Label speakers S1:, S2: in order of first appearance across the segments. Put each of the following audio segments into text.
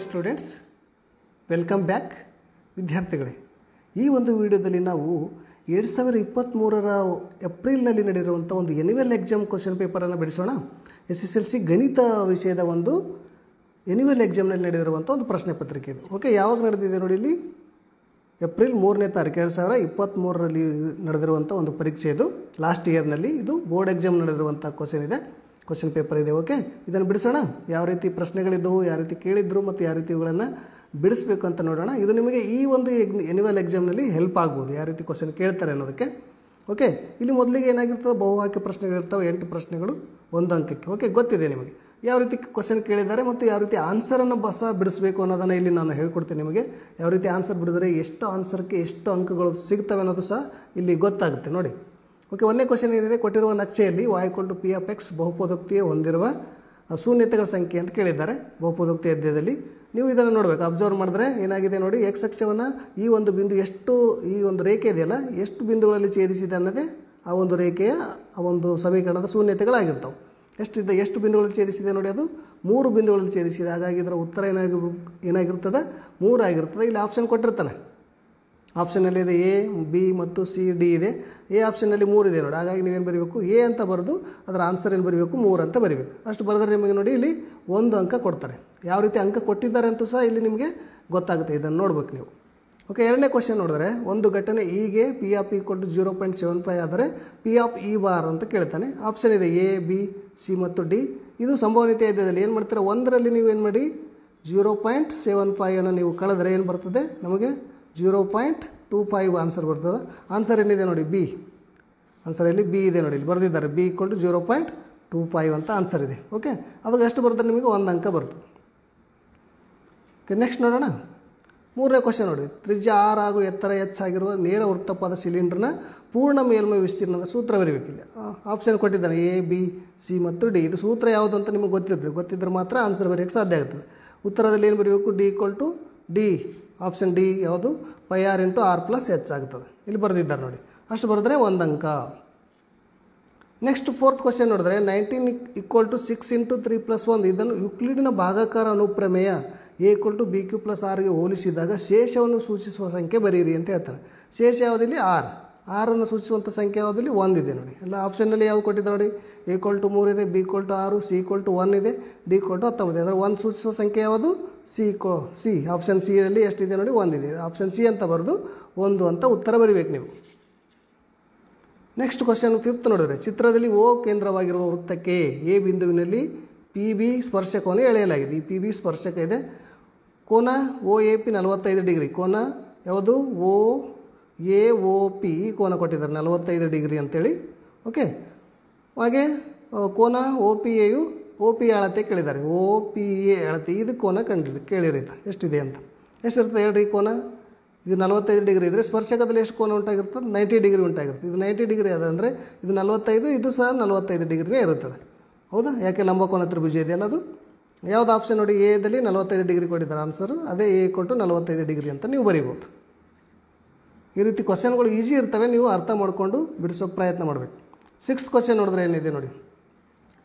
S1: Students, welcome back. ವಿದ್ಯಾರ್ಥಿಗಳೇ, ಈ ಒಂದು ವಿಡಿಯೋದಲ್ಲಿ ನಾವು 2023 ಏಪ್ರಿಲ್ನಲ್ಲಿ ನಡೆದಿರುವಂಥ ಒಂದು ಎನ್ಯುವಲ್ ಎಕ್ಸಾಮ್ ಕ್ವಶನ್ ಪೇಪರನ್ನು ಬಿಡಿಸೋಣ. SSLC ಗಣಿತ ವಿಷಯದ ಒಂದು ಎನ್ಯುವಲ್ ಎಕ್ಸಾಮ್ನಲ್ಲಿ ನಡೆದಿರುವಂಥ ಒಂದು ಪ್ರಶ್ನೆ ಪತ್ರಿಕೆ ಇದು. ಓಕೆ, ಯಾವಾಗ ನಡೆದಿದೆ ನೋಡಿ, ಇಲ್ಲಿ ಏಪ್ರಿಲ್ 3ನೇ ತಾರೀಕು 2023ರಲ್ಲಿ ನಡೆದಿರುವಂಥ ಒಂದು ಪರೀಕ್ಷೆ ಇದು. ಲಾಸ್ಟ್ ಇಯರ್ನಲ್ಲಿ ಇದು ಬೋರ್ಡ್ ಎಕ್ಸಾಮ್ ನಡೆದಿರುವಂಥ ಕ್ವಶನ್ ಪೇಪರ್ ಇದೆ. ಓಕೆ, ಇದನ್ನು ಬಿಡಿಸೋಣ. ಯಾವ ರೀತಿ ಪ್ರಶ್ನೆಗಳಿದ್ದವು, ಯಾವ ರೀತಿ ಕೇಳಿದ್ರು ಮತ್ತು ಯಾವ ರೀತಿ ಇವುಗಳನ್ನು ಬಿಡಿಸ್ಬೇಕು ಅಂತ ನೋಡೋಣ. ಇದು ನಿಮಗೆ ಈ ಒಂದು ಎನ್ಯುವಲ್ ಎಕ್ಸಾಮ್ನಲ್ಲಿ ಹೆಲ್ಪ್ ಆಗ್ಬೋದು, ಯಾವ ರೀತಿ ಕ್ವಶನ್ ಕೇಳ್ತಾರೆ ಅನ್ನೋದಕ್ಕೆ. ಓಕೆ, ಇಲ್ಲಿ ಮೊದಲಿಗೆ ಏನಾಗಿರ್ತದೆ, ಬಹುವಾಕ್ಯ ಪ್ರಶ್ನೆಗಳಿರ್ತವೆ, 8 ಪ್ರಶ್ನೆಗಳು 1 ಅಂಕಕ್ಕೆ. ಓಕೆ, ಗೊತ್ತಿದೆ ನಿಮಗೆ ಯಾವ ರೀತಿ ಕ್ವಶನ್ ಕೇಳಿದ್ದಾರೆ ಮತ್ತು ಯಾವ ರೀತಿ ಆನ್ಸರನ್ನು ಬಿಡಿಸಬೇಕು ಅನ್ನೋದನ್ನು ಇಲ್ಲಿ ನಾನು ಹೇಳ್ಕೊಡ್ತೀನಿ ನಿಮಗೆ. ಯಾವ ರೀತಿ ಆನ್ಸರ್ ಬಿಡಿದ್ರೆ ಎಷ್ಟು ಆನ್ಸರ್ಗೆ ಎಷ್ಟು ಅಂಕಗಳು ಸಿಗ್ತವೆ ಅನ್ನೋದು ಸಹ ಇಲ್ಲಿ ಗೊತ್ತಾಗುತ್ತೆ ನೋಡಿ. ಓಕೆ, ಒಂದನೇ ಕ್ವಶನ್ ಏನಿದೆ, ಕೊಟ್ಟಿರುವ ನಕ್ಷೆಯಲ್ಲಿ y=p(x) ಬಹುಪದೋಕ್ತಿಯ ಹೊಂದಿರುವ ಶೂನ್ಯತೆಗಳ ಸಂಖ್ಯೆ ಅಂತ ಕೇಳಿದ್ದಾರೆ. ಬಹುಪದೋಕ್ತಿ ಅಧ್ಯಾಯದಲ್ಲಿ ನೀವು ಇದನ್ನು ನೋಡಬೇಕು. ಅಬ್ಸರ್ವ್ ಮಾಡಿದ್ರೆ ಏನಾಗಿದೆ ನೋಡಿ, ಎಕ್ಸ್ ಅಕ್ಷವನ್ನು ಈ ಒಂದು ಬಿಂದು ಎಷ್ಟು, ಈ ಒಂದು ರೇಖೆ ಇದೆಯಲ್ಲ, ಎಷ್ಟು ಬಿಂದುಗಳಲ್ಲಿ ಛೇದಿಸಿದೆ ಅನ್ನೋದೇ ಆ ಒಂದು ರೇಖೆಯ ಆ ಒಂದು ಸಮೀಕರಣದ ಶೂನ್ಯತೆಗಳಾಗಿರ್ತವೆ. ಎಷ್ಟು ಬಿಂದುಗಳಲ್ಲಿ ಛೇದಿಸಿದೆ ನೋಡಿ, ಅದು 3 ಬಿಂದುಗಳಲ್ಲಿ ಛೇದಿಸಿದೆ. ಹಾಗಾಗಿ ಇದರ ಉತ್ತರ ಏನಾಗಿರ್ತದೆ, 3 ಆಗಿರ್ತದೆ. ಇಲ್ಲಿ ಆಪ್ಷನ್ ಕೊಟ್ಟಿರ್ತಾನೆ, ಆಪ್ಷನಲ್ಲಿ ಇದೆ ಎ, ಬಿ ಮತ್ತು ಸಿ, ಡಿ ಇದೆ. ಎ ಆಪ್ಷನ್ನಲ್ಲಿ 3 ಇದೆ ನೋಡಿ. ಹಾಗಾಗಿ ನೀವೇನು ಬರೀಬೇಕು, ಎ ಅಂತ ಬರೆದು ಅದರ ಆನ್ಸರ್ ಏನು ಬರೀಬೇಕು, 3 ಅಂತ ಬರೀಬೇಕು. ಅಷ್ಟು ಬರೆದ್ರೆ ನಿಮಗೆ ನೋಡಿ ಇಲ್ಲಿ 1 ಅಂಕ ಕೊಡ್ತಾರೆ. ಯಾವ ರೀತಿ ಅಂಕ ಕೊಟ್ಟಿದ್ದಾರೆ ಅಂತೂ ಸಹ ಇಲ್ಲಿ ನಿಮಗೆ ಗೊತ್ತಾಗುತ್ತೆ, ಇದನ್ನು ನೋಡ್ಬೇಕು ನೀವು. ಓಕೆ, ಎರಡನೇ ಕ್ವಶನ್ ನೋಡಿದ್ರೆ, ಒಂದು ಘಟನೆ ಹೀಗೆ P(0.75) ಆದರೆ P(E) ಅಂತ ಕೇಳ್ತಾನೆ. ಆಪ್ಷನ್ ಇದೆ ಎ, ಬಿ, ಸಿ ಮತ್ತು ಡಿ. ಇದು ಸಂಭವನೀಯತೆ ಅಧ್ಯಾಯದಲ್ಲಿ ಏನು ಮಾಡ್ತೀರಾ, 1ರಲ್ಲಿ ನೀವು ಏನು ಮಾಡಿ 0.75 ನೀವು ಕಳೆದ್ರೆ ಏನು ಬರ್ತದೆ, ನಮಗೆ 0.25 ಆನ್ಸರ್ ಬರ್ತದೆ. ಆನ್ಸರ್ ಏನಿದೆ ನೋಡಿ, ಬಿ. ಆನ್ಸರಲ್ಲಿ ಬಿ ಇದೆ ನೋಡಿ, ಇಲ್ಲಿ ಬರೆದಿದ್ದಾರೆ B=0.25 ಅಂತ ಆನ್ಸರ್ ಇದೆ. ಓಕೆ, ಅವಾಗ ಎಷ್ಟು ಬರ್ತದೆ, ನಿಮಗೆ 1 ಅಂಕ ಬರ್ತದೆ. ಓಕೆ, ನೆಕ್ಸ್ಟ್ ನೋಡೋಣ. 3ನೇ ಕ್ವಶನ್ ನೋಡಿ, ತ್ರಿಜ್ಯ r ಹಾಗೂ ಎತ್ತರ h ಆಗಿರುವ ನೇರ ವೃತ್ತಪಾದ ಸಿಲಿಂಡರ್ನ ಪೂರ್ಣ ಮೇಲ್ಮೈ ವಿಸ್ತೀರ್ಣದ ಸೂತ್ರ ಬರೀಬೇಕಿಲ್ಲ. ಆಪ್ಷನ್ ಕೊಟ್ಟಿದ್ದಾನೆ ಎ, ಬಿ, ಸಿ ಮತ್ತು ಡಿ. ಇದು ಸೂತ್ರ ಯಾವುದು ಅಂತ ನಿಮಗೆ ಗೊತ್ತಿದ್ರೆ ಮಾತ್ರ ಆನ್ಸರ್ ಬರೆಯೋಕ್ಕೆ ಸಾಧ್ಯ ಆಗುತ್ತದೆ. ಉತ್ತರದಲ್ಲಿ ಏನು ಬರೀಬೇಕು, D=D. ಆಪ್ಷನ್ ಡಿ ಯಾವುದು, πr×r+h ಆಗುತ್ತದೆ. ಇಲ್ಲಿ ಬರೆದಿದ್ದಾರೆ ನೋಡಿ, ಅಷ್ಟು ಬರೆದ್ರೆ 1 ಅಂಕ. ನೆಕ್ಸ್ಟ್ 4th ಕ್ವಶನ್ ನೋಡಿದ್ರೆ, 19 = 6 × 3+1. ಇದನ್ನು ಯುಕ್ಲಿಡಿನ ಭಾಗಾಕಾರ ಅನುಪ್ರಮೇಯ a=bq+rಗೆ ಹೋಲಿಸಿದಾಗ ಶೇಷವನ್ನು ಸೂಚಿಸುವ ಸಂಖ್ಯೆ ಬರೀರಿ ಅಂತ ಹೇಳ್ತಾನೆ. ಶೇಷ ಯಾವುದಿಲ್ಲಿ, ಆರನ್ನು ಸೂಚಿಸುವಂಥ ಸಂಖ್ಯೆ ಯಾವುದಿಲ್ಲಿ, 1 ಇದೆ ನೋಡಿ. ಎಲ್ಲ ಆಪ್ಷನ್ನಲ್ಲಿ ಯಾವುದು ಕೊಟ್ಟಿದ್ದಾರೆ ನೋಡಿ, a=3 ಇದೆ, b=6, c=1 ಇದೆ, d=19. ಅಂದರೆ 1 ಸೂಚಿಸುವ ಸಂಖ್ಯೆ ಯಾವುದು, ಸಿ. ಆಪ್ಷನ್ ಸಿ ಯಲ್ಲಿ ಎಷ್ಟಿದೆ ನೋಡಿ, 1 ಇದೆ. ಆಪ್ಷನ್ ಸಿ ಅಂತ ಬರೆದು 1 ಅಂತ ಉತ್ತರ ಬರೀಬೇಕು ನೀವು. ನೆಕ್ಸ್ಟ್ ಕ್ವಶನ್ 5th ನೋಡಿದ್ರೆ, ಚಿತ್ರದಲ್ಲಿ ಓ ಕೇಂದ್ರವಾಗಿರುವ ವೃತ್ತಕ್ಕೆ ಎ ಬಿಂದುವಿನಲ್ಲಿ PB ಸ್ಪರ್ಶಕವನ್ನು ಎಳೆಯಲಾಗಿದೆ. ಈ PB ಸ್ಪರ್ಶಕ ಇದೆ. ಕೋನ OAP 45 ಡಿಗ್ರಿ. ಕೋನ ಯಾವುದು, OAOP ಕೋನ ಕೊಟ್ಟಿದ್ದಾರೆ 45 ಡಿಗ್ರಿ ಅಂತೇಳಿ. ಓಕೆ, ಹಾಗೆ ಕೋನ OPAಯು OP ಅಳತೆ ಕೇಳಿದ್ದಾರೆ. OPA ಅಳತೆ ಇದು ಕೋನ ಕೇಳಿರೈತೆ ಎಷ್ಟಿದೆ ಅಂತ. ಎಷ್ಟಿರ್ತದೆ ಹೇಳ್ರಿ ಕೋನ, ಇದು 45 ಡಿಗ್ರಿ ಇದ್ದರೆ ಸ್ಪರ್ಶಕದಲ್ಲಿ ಎಷ್ಟು ಕೋನ ಉಂಟಾಗಿರ್ತದೆ, 90 ಡಿಗ್ರಿ ಉಂಟಾಗಿರ್ತದೆ. ಇದು 90 ಡಿಗ್ರಿ ಅದ ಅಂದರೆ ಇದು 45, ಇದು ಸಹ 45 ಡಿಗ್ರಿನೇ ಇರುತ್ತದೆ. ಹೌದಾ, ಯಾಕೆ ಲಂಬಕೋನ ತ್ರಿಭುಜ ಇದೆಯಲ್ಲ ಅದು. ಯಾವುದು ಆಪ್ಷನ್ ನೋಡಿ, ಎದಲ್ಲಿ 45 ಡಿಗ್ರಿ ಕೊಟ್ಟಿದ್ದಾರೆ ಆನ್ಸರು. ಅದೇ a=45 ಡಿಗ್ರಿ ಅಂತ ನೀವು ಬರೀಬೋದು. ಈ ರೀತಿ ಕ್ವಶನ್ಗಳು ಈಸಿ ಇರ್ತವೆ, ನೀವು ಅರ್ಥ ಮಾಡಿಕೊಂಡು ಬಿಡಿಸೋಕೆ ಪ್ರಯತ್ನ ಮಾಡಬೇಕು. 6th ಕ್ವಶನ್ ನೋಡಿದ್ರೆ ಏನಿದೆ ನೋಡಿ,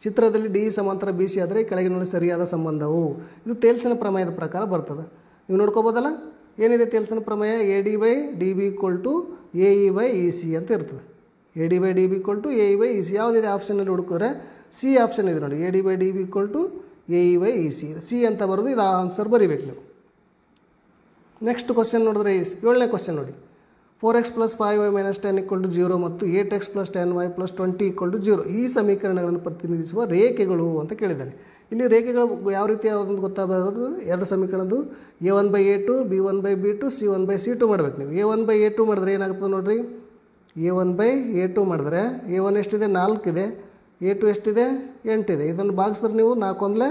S1: ಚಿತ್ರದಲ್ಲಿ ಡಿ ಸಮಾಂತರ BC ಆದರೆ ಕೆಳಗಿನ ಸರಿಯಾದ ಸಂಬಂಧವು. ಇದು ತೇಲ್ಸಿನ ಪ್ರಮೇಯದ ಪ್ರಕಾರ ಬರ್ತದೆ. ನೀವು ನೋಡ್ಕೋಬೋದಲ್ಲ, ಏನಿದೆ ತೇಲ್ಸಿನ ಪ್ರಮೇಯ, AD/DB = AE/EC ಅಂತ ಇರ್ತದೆ. AD/DB = AE/EC. ಯಾವುದಿದೆ ಆಪ್ಷನ್ನಲ್ಲಿ ಹುಡುಕಿದ್ರೆ ಸಿ ಆಪ್ಷನ್ ಇದೆ ನೋಡಿ, AD/DB = AE/EC. ಸಿ ಅಂತ ಬರೋದು, ಇದು ಆನ್ಸರ್ ಬರೀಬೇಕು ನೀವು. ನೆಕ್ಸ್ಟ್ ಕ್ವಶನ್ ನೋಡಿದ್ರೆ 7ನೇ ಕ್ವಶನ್ ನೋಡಿ, 4x + 5y - 10 = 0 ಮತ್ತು 8x + 10y + 20 = 0 ಈ ಸಮೀಕರಣಗಳನ್ನು ಪ್ರತಿನಿಧಿಸುವ ರೇಖೆಗಳು ಅಂತ ಕೇಳಿದ್ದಾನೆ. ಇಲ್ಲಿ ರೇಖೆಗಳು ಯಾವ ರೀತಿ ಯಾವುದೊಂದು ಗೊತ್ತಾಗಬಾರದು, 2 ಸಮೀಕರಣದ್ದು a1/a2, b1/b2, c1/c2 ಮಾಡಬೇಕು ನೀವು. a1/a2 ಮಾಡಿದ್ರೆ ಏನಾಗ್ತದೆ ನೋಡಿರಿ, a1/a2 ಮಾಡಿದ್ರೆ a1 ಎಷ್ಟಿದೆ, 4 ಇದೆ, a2 ಎಷ್ಟಿದೆ, 8 ಇದೆ. ಇದನ್ನು ಭಾಗಿಸಿದ್ರೆ ನೀವು 4 ×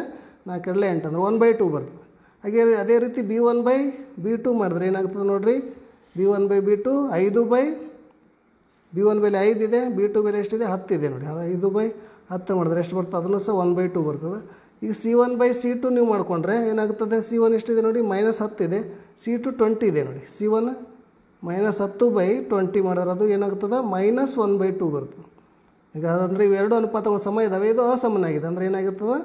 S1: 4 = 8 ಅಂದರೆ 1/2 ಬರ್ತದೆ. ಹಾಗೆ ಅದೇ ರೀತಿ b1/b2 ಮಾಡಿದ್ರೆ ಏನಾಗ್ತದೆ ನೋಡಿರಿ, b1/b2 b1 ಬೆಲೆ 5 ಇದೆ, b2 ಬೆಲೆ ಎಷ್ಟಿದೆ, 10 ಇದೆ ನೋಡಿ. 5/10 ಮಾಡಿದ್ರೆ ಎಷ್ಟು ಬರ್ತದೆ, ಅದನ್ನು ಸಹ 1/2 ಬರ್ತದೆ. ಈಗ c1/c2 ನೀವು ಮಾಡಿಕೊಂಡ್ರೆ ಏನಾಗ್ತದೆ, c1 ಎಷ್ಟಿದೆ ನೋಡಿ, -10 ಇದೆ, c2 20 ಇದೆ ನೋಡಿ. c1 -10/20 ಮಾಡಿದ್ರೆ ಅದು ಏನಾಗ್ತದೆ, -1/2 ಬರ್ತದೆ. ಈಗ ಅಂದರೆ ಇವೆರಡು ಅನುಪಾತಗಳು ಸಮ ಇದ್ದಾವೆ, ಇದು ಅಸಮನಾಗಿದೆ ಅಂದರೆ ಏನಾಗಿರ್ತದೆ,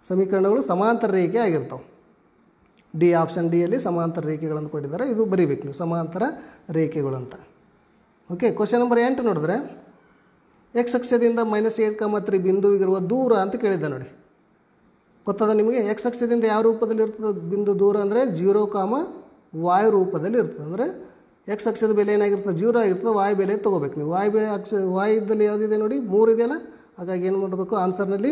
S1: ಸಮೀಕರಣಗಳು ಸಮಾಂತರ ರೇಖೆ ಆಗಿರ್ತಾವೆ. ಡಿ ಆಪ್ಷನ್ ಡಿಯಲ್ಲಿ ಸಮಾಂತರ ರೇಖೆಗಳನ್ನು ಕೊಟ್ಟಿದ್ದಾರೆ. ಇದು ಬರೀಬೇಕು ನೀವು ಸಮಾಂತರ ರೇಖೆಗಳು ಅಂತ. ಓಕೆ, ಕ್ವಶನ್ ನಂಬರ್ 8 ನೋಡಿದ್ರೆ ಎಕ್ಸ್ ಅಕ್ಷದಿಂದ -8,3 ಬಿಂದುವಿಗಿರುವ ದೂರ ಅಂತ ಕೇಳಿದ್ದೆ ನೋಡಿ. ಗೊತ್ತದ ನಿಮಗೆ? ಎಕ್ಸ್ ಅಕ್ಷದಿಂದ ಯಾವ ರೂಪದಲ್ಲಿ ಇರ್ತದೆ ಬಿಂದು ದೂರ ಅಂದರೆ 0, ರೂಪದಲ್ಲಿ ಇರ್ತದೆ. ಅಂದರೆ ಎಕ್ಸ್ ಅಕ್ಷದ ಬೆಲೆ ಏನಾಗಿರ್ತದೆ 0 ಆಗಿರ್ತದೆ, ವಾಯು ಬೆಲೆ ತೊಗೋಬೇಕು ನೀವು. ವಾಯು ಇದ್ದಲ್ಲಿ ಯಾವುದಿದೆ ನೋಡಿ 3 ಇದೆಯಲ್ಲ, ಹಾಗಾಗಿ ಏನು ಮಾಡಬೇಕು ಆನ್ಸರ್ನಲ್ಲಿ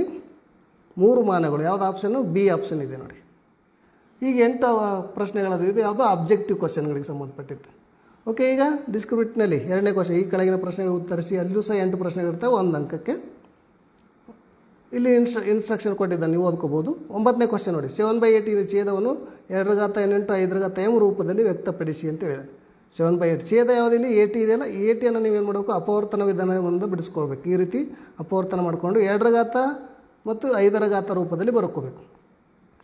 S1: 3 ಮಾನಗಳು. ಯಾವುದು ಆಪ್ಷನ್ನು? ಬಿ ಆಪ್ಷನ್ ಇದೆ ನೋಡಿ. ಈಗ 8 ಪ್ರಶ್ನೆಗಳದು. ಇದು ಯಾವುದೋ ಅಬ್ಜೆಕ್ಟಿವ್ ಕ್ವಶನ್ಗಳಿಗೆ ಸಂಬಂಧಪಟ್ಟಿತ್ತು. ಓಕೆ, ಈಗ ಡಿಸ್ಕ್ರಿಪ್ಟಿವ್ನಲ್ಲಿ 2ನೇ ಕ್ವಶನ್ ಈ ಕೆಳಗಿನ ಪ್ರಶ್ನೆಗಳು ಉತ್ತರಿಸಿ. ಅಲ್ಲೂ ಸಹ 8 ಪ್ರಶ್ನೆಗಳಿರ್ತವೆ 1 ಅಂಕಕ್ಕೆ. ಇಲ್ಲಿ ಇನ್ಸ್ಟ್ರಕ್ಷನ್ ಕೊಟ್ಟಿದ್ದಾನೆ, ನೀವು ಓದ್ಕೋಬೋದು. 9ನೇ ಕ್ವಶನ್ ನೋಡಿ, 7/8 ಛೇದವನ್ನು 2n × 5m ರೂಪದಲ್ಲಿ ವ್ಯಕ್ತಪಡಿಸಿ ಅಂತ ಹೇಳಿದೆ. 7/8 ಛೇದ ಯಾವುದಿಲ್ಲ 80 ಇದೆಯಲ್ಲ, 80ಯನ್ನು ನೀವೇನು ಮಾಡಬೇಕು ಅಪವರ್ತನ ವಿಧಾನವನ್ನು ಬಿಡಿಸ್ಕೊಳ್ಬೇಕು. ಈ ರೀತಿ ಅಪವರ್ತನ ಮಾಡಿಕೊಂಡು 2 ಮತ್ತು 5 ರೂಪದಲ್ಲಿ ಬರ್ಕೋಬೇಕು.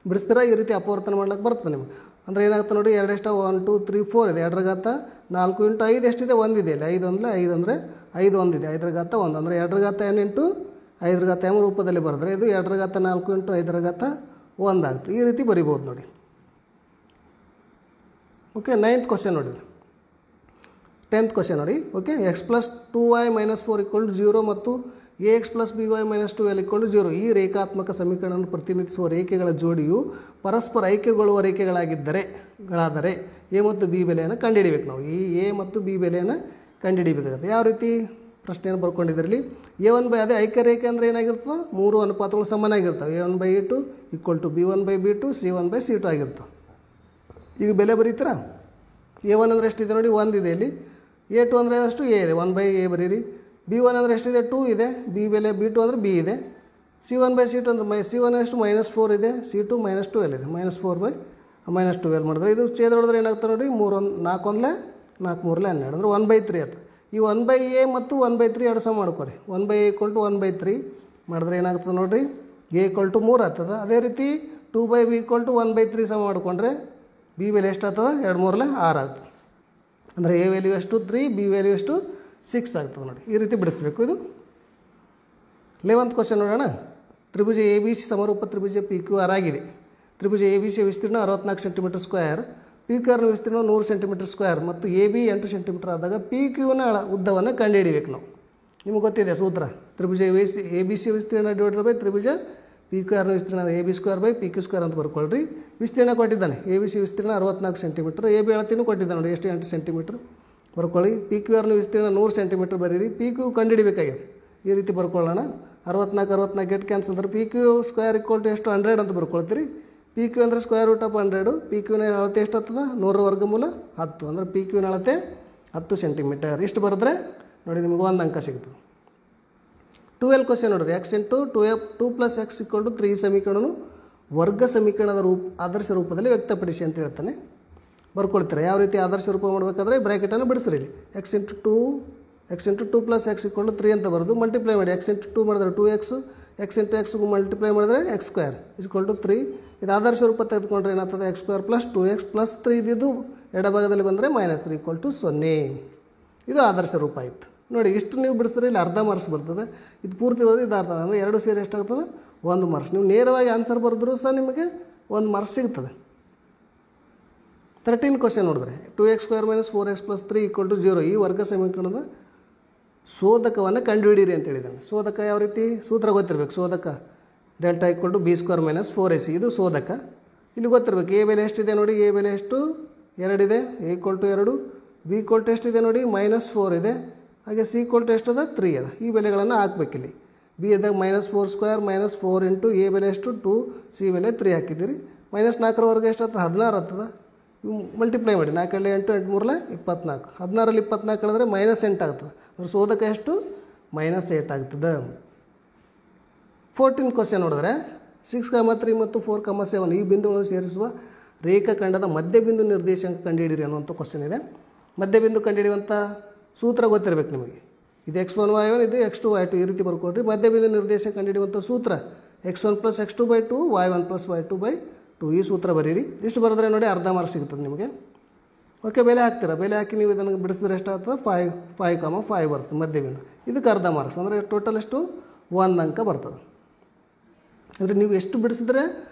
S1: ಬಿಡಿಸ್ತೀರಾ ಈ ರೀತಿ ಅಪವರ್ತನ ಮಾಡ್ಲಿಕ್ಕೆ ಬರ್ತದೆ ನಿಮಗೆ. ಅಂದರೆ ಏನಾಗುತ್ತೆ ನೋಡಿ, 2 1 2 3 4 ಇದೆ, 2 4 × 5 ಎಷ್ಟಿದೆ 1 ಇದೆ. ಇಲ್ಲಿ 5 ಅಂದರೆ 5 1 ಇದೆ, 5 1 ಅಂದರೆ 2n × 5m ರೂಪದಲ್ಲಿ ಬರೆದ್ರೆ ಇದು 2 4 × 5 1 ಆಗುತ್ತೆ. ಈ ರೀತಿ ಬರಿಬೋದು ನೋಡಿ. ಓಕೆ, 9th ಕ್ವಶನ್ ನೋಡಿರಿ. 10th ಕ್ವಶನ್ ನೋಡಿ. ಓಕೆ, x + 2y - 4 = 0 ಮತ್ತು ax + by - 2l = 0 ಈ ರೇಖಾತ್ಮಕ ಸಮೀಕರಣವನ್ನು ಪ್ರತಿನಿಧಿಸುವ ರೇಖೆಗಳ ಜೋಡಿಯು ಪರಸ್ಪರ ಐಕ್ಯಗೊಳ್ಳುವ ರೇಖೆಗಳಾದರೆ ಎ ಮತ್ತು ಬಿ ಬೆಲೆಯನ್ನು ಕಂಡುಹಿಡಿಬೇಕು. ನಾವು ಈ ಎ ಮತ್ತು ಬಿ ಬೆಲೆಯನ್ನು ಕಂಡುಹಿಡಿಬೇಕಾಗುತ್ತೆ. ಯಾವ ರೀತಿ ಪ್ರಶ್ನೆಯನ್ನು ಬರ್ಕೊಂಡಿದ್ರಲ್ಲಿ a1 ಅದೇ ಐಕ್ಯ ರೇಖೆ ಅಂದರೆ ಏನಾಗಿರ್ತದೆ 3 ಅನುಪಾತಗಳು ಸಮನಾಗಿರ್ತವೆ. a1/a2 = b1/b2 c1/c2 ಆಗಿರ್ತವೆ. ಈಗ ಬೆಲೆ ಬರೀತೀರಾ? a1 ಅಂದರೆ ಎಷ್ಟಿದೆ ನೋಡಿ 1 ಇದೆ. ಇಲ್ಲಿ a2 ಅಂದರೆ ಅಷ್ಟು a ಇದೆ, 1/a ಬರೀರಿ. b1 ಅಂದರೆ ಎಷ್ಟಿದೆ 2 ಇದೆ, b ಬೆಲೆ b2 ಅಂದರೆ b ಇದೆ. c1/c2 ಅಂದರೆ c1 ಎಷ್ಟು -4 ಇದೆ, c2 -12 ಇದೆ. -4 -12 ಮಾಡಿದ್ರೆ ಇದು ಛೇದ ಹೊಡೆದ್ರೆ ಏನಾಗ್ತದೆ ನೋಡಿ 4 4 12 ಅಂದರೆ 1/3 ಆಯ್ತು. ಈ 1/a ಮತ್ತು 1/3 ಎರಡು ಸಮ ಮಾಡ್ಕೊರಿ. 1/a = 1/3 ಮಾಡಿದ್ರೆ ಏನಾಗ್ತದೆ ನೋಡಿರಿ a = 3 ಆಗ್ತದೆ. ಅದೇ ರೀತಿ 2/b = 1/3 ಸಮ ಮಾಡಿಕೊಂಡ್ರೆ ಬಿ ಬೆಲೆ ಎಷ್ಟು ಆಗ್ತದೆ 2 3 6 ಆಗ್ತದೆ. ಅಂದರೆ a ವ್ಯಾಲ್ಯೂ ಎಷ್ಟು 3, ಬಿ ವ್ಯಾಲ್ಯೂ ಎಷ್ಟು 6 ಆಗ್ತದೆ ನೋಡಿ. ಈ ರೀತಿ ಬಿಡಿಸ್ಬೇಕು. ಇದು 11th ಕ್ವಶನ್ ನೋಡೋಣ. ತ್ರಿಭುಜ ABC ಸಮರೂಪ ತ್ರಿಭುಜ PQR ಆಗಿದೆ. ತ್ರಿಭುಜ ABC ವಿಸ್ತೀರ್ಣ 64 cm², PQR ವಿಸ್ತೀರ್ಣ 100 cm² ಮತ್ತು AB 8 cm ಆದಾಗ PQನ ಉದ್ದವನ್ನು ಕಂಡುಹಿಡಿಬೇಕು ನಾವು. ನಿಮಗೆ ಗೊತ್ತಿದೆ ಸೂತ್ರ. ತ್ರಿಭುಜ ABC ವಿಸ್ತೀರ್ಣ / ತ್ರಿಭುಜ PQR ವಿಸ್ತೀರ್ಣ AB² ಅಂತ ಬರ್ಕೊಳ್ರಿ. ವಿಸ್ತೀರ್ಣ ಕೊಟ್ಟಿದ್ದಾನೆ. ABC ವಿಸ್ತೀರ್ಣ 64 cm, AB ಅಳತೆಯೂ ಕೊಟ್ಟಿದ್ದಾನೆ ನೋಡಿ ಎಷ್ಟು 8 cm ಬರ್ಕೊಳ್ಳಿ. PQR ವಿಸ್ತೀರ್ಣ 100 cm ಬರೀರಿ. PQ ಕಂಡುಹಿಡಿಬೇಕಾಗಿದೆ. ಈ ರೀತಿ ಬರ್ಕೊಳ್ಳೋಣ. 64 8 ಕ್ಯಾನ್ಸಲ್ ಅಂದರೆ PQ² = ಎಷ್ಟು 100 ಅಂತ ಬರ್ಕೊಳ್ತೀರಿ. PQ ಅಂದರೆ √100. PQನ ಅಳತೆ ಎಷ್ಟು ಆಗ್ತದೆ 100 ವರ್ಗಮೂಲ 10 ಅಂದರೆ PQನ ಅಳತೆ 10 cm. ಇಷ್ಟು ಬರೆದ್ರೆ ನೋಡಿ ನಿಮಗೆ 1 ಅಂಕ ಸಿಗ್ತದೆ. 12 ಕ್ವಶನ್ ನೋಡಿರಿ. x × 2 + x = 3 ಸಮೀಕರಣವನ್ನು ವರ್ಗ ಸಮೀಕರಣದ ಆದರ್ಶ ರೂಪದಲ್ಲಿ ವ್ಯಕ್ತಪಡಿಸಿ ಅಂತ ಹೇಳ್ತಾನೆ. ಬರ್ಕೊಳ್ತೀರಾ ಯಾವ ರೀತಿ ಆದರ್ಶ ರೂಪ ಮಾಡಬೇಕಾದ್ರೆ ಬ್ರ್ಯಾಕೆಟನ್ನು ಬಿಡಿಸ್ರಿ. ಇಲ್ಲಿ x × 2 + x = 3 ಅಂತ ಬರೆದು ಮಲ್ಟಿಪ್ಲೈ ಮಾಡಿ. x × 2 ಮಾಡಿದ್ರೆ 2x, x × x ಮಲ್ಟಿಪ್ಲೈ ಮಾಡಿದ್ರೆ x² = 3. ಇದು ಆದರ್ಶ ರೂಪ ತೆಗೆದುಕೊಂಡ್ರೆ ಏನಾಗ್ತದೆ x² + 2x + 3 ಇದ್ದಿದ್ದು ಎಡಭಾಗದಲ್ಲಿ ಬಂದರೆ -3 = 0. ಇದು ಆದರ್ಶ ರೂಪ ಆಯಿತು ನೋಡಿ. ಇಷ್ಟು ನೀವು ಬಿಡಿಸಿದ್ರೆ ಇಲ್ಲಿ ಅರ್ಧ ಮಾರ್ಕ್ಸ್ ಬರ್ತದೆ. ಇದು ಪೂರ್ತಿ ಬರೋದು ಇದು ಅರ್ಧ ಅಂದರೆ 2 ಸೇರಿ ಎಷ್ಟಾಗ್ತದೆ 1 ಮಾರ್ಕ್ಸ್. ನೀವು ನೇರವಾಗಿ ಆನ್ಸರ್ ಬರೆದ್ರೂ ಸಹ ನಿಮಗೆ 1 ಮಾರ್ಕ್ಸ್ ಸಿಗ್ತದೆ. 13 ಕ್ವಶನ್ ನೋಡಿದ್ರೆ 2x² - 4x + 3 = 0 ಈ ವರ್ಗ ಸಮೀಕರಣದ ಶೋಧಕವನ್ನು ಕಂಡುಹಿಡಿಯಿರಿ ಅಂತ ಹೇಳಿದ್ದಾನೆ. ಶೋಧಕ ಯಾವ ರೀತಿ ಸೂತ್ರ ಗೊತ್ತಿರಬೇಕು. ಶೋಧಕ δ = b² - 4ac ಇದು ಶೋಧಕ. ಇಲ್ಲಿ ಗೊತ್ತಿರಬೇಕು a ಬೆಲೆ ಎಷ್ಟಿದೆ ನೋಡಿ, a ಬೆಲೆ ಎಷ್ಟು 2 ಇದೆ, a = 2, b = ಎಷ್ಟಿದೆ ನೋಡಿ -4 ಇದೆ, ಹಾಗೆ c = ಎಷ್ಟದ 3 ಅದ. ಈ ಬೆಲೆಗಳನ್ನು ಹಾಕಬೇಕಿಲ್ಲಿ. b ಇದ್ದಾಗ -4² - 4 × a ಬೆಲೆ ಎಷ್ಟು 2, c ಬೆಲೆ 3 ಹಾಕಿದ್ದೀರಿ. -4 ವರ್ಗ ಎಷ್ಟಾಗ್ತದೆ 16 ಆಗ್ತದೆ. ಮಲ್ಟಿಪ್ಲೈ ಮಾಡಿ 4 × 8 8 3 24. 16ರಲ್ಲಿ 24 ಕಳೆದ್ರೆ -8 ಆಗ್ತದೆ. ಅಂದ್ರೆ ಶೋಧಕ ಎಷ್ಟು -8 ಆಗ್ತದೆ. 14 ಕ್ವಶನ್ ನೋಡಿದ್ರೆ 6,3 ಮತ್ತು 4,7 ಈ ಬಿಂದುಗಳನ್ನು ಸೇರಿಸುವ ರೇಖಾಖಂಡದ ಮಧ್ಯಬಿಂದು ನಿರ್ದೇಶಾಂಕ ಕಂಡುಹಿಡಿಯಿರಿ ಅನ್ನುವಂಥ ಕ್ವಶನ್ ಇದೆ. ಮಧ್ಯಬಿಂದು ಕಂಡುಹಿಡಿಯುವಂಥ ಸೂತ್ರ ಗೊತ್ತಿರಬೇಕು ನಿಮಗೆ. ಇದು x1 y1 ಇದು x2 y2 ಈ ರೀತಿ ಬರ್ಕೊಳ್ರಿ. ಮಧ್ಯಬಿಂದು ನಿರ್ದೇಶಾಂಕ ಕಂಡುಹಿಡಿಯುವಂಥ ಸೂತ್ರ x1 + x2/2 y1 + y2/2 ಈ ಸೂತ್ರ ಬರೀರಿ. ಇಷ್ಟು ಬರೆದ್ರೆ ನೋಡಿ ಅರ್ಧ ಮಾರ್ಕ್ಸ್ ಸಿಗ್ತದೆ ನಿಮಗೆ. ಓಕೆ, ಬೆಲೆ ಹಾಕ್ತೀರಾ. ಬೆಲೆ ಹಾಕಿ ನೀವು ಇದನ್ನು ಬಿಡಿಸಿದ್ರೆ ಎಷ್ಟಾಗ್ತದೆ 5,5 ಬರ್ತದೆ ಮಧ್ಯಬಿಂದು. ಇದಕ್ಕೆ ಅರ್ಧ ಮಾರ್ಕ್ಸ್ ಅಂದರೆ ಟೋಟಲ್ ಎಷ್ಟು 1 ಅಂಕ ಬರ್ತದೆ. ಅಂದರೆ ನೀವು ಎಷ್ಟು ಬಿಡಿಸಿದ್ರೆ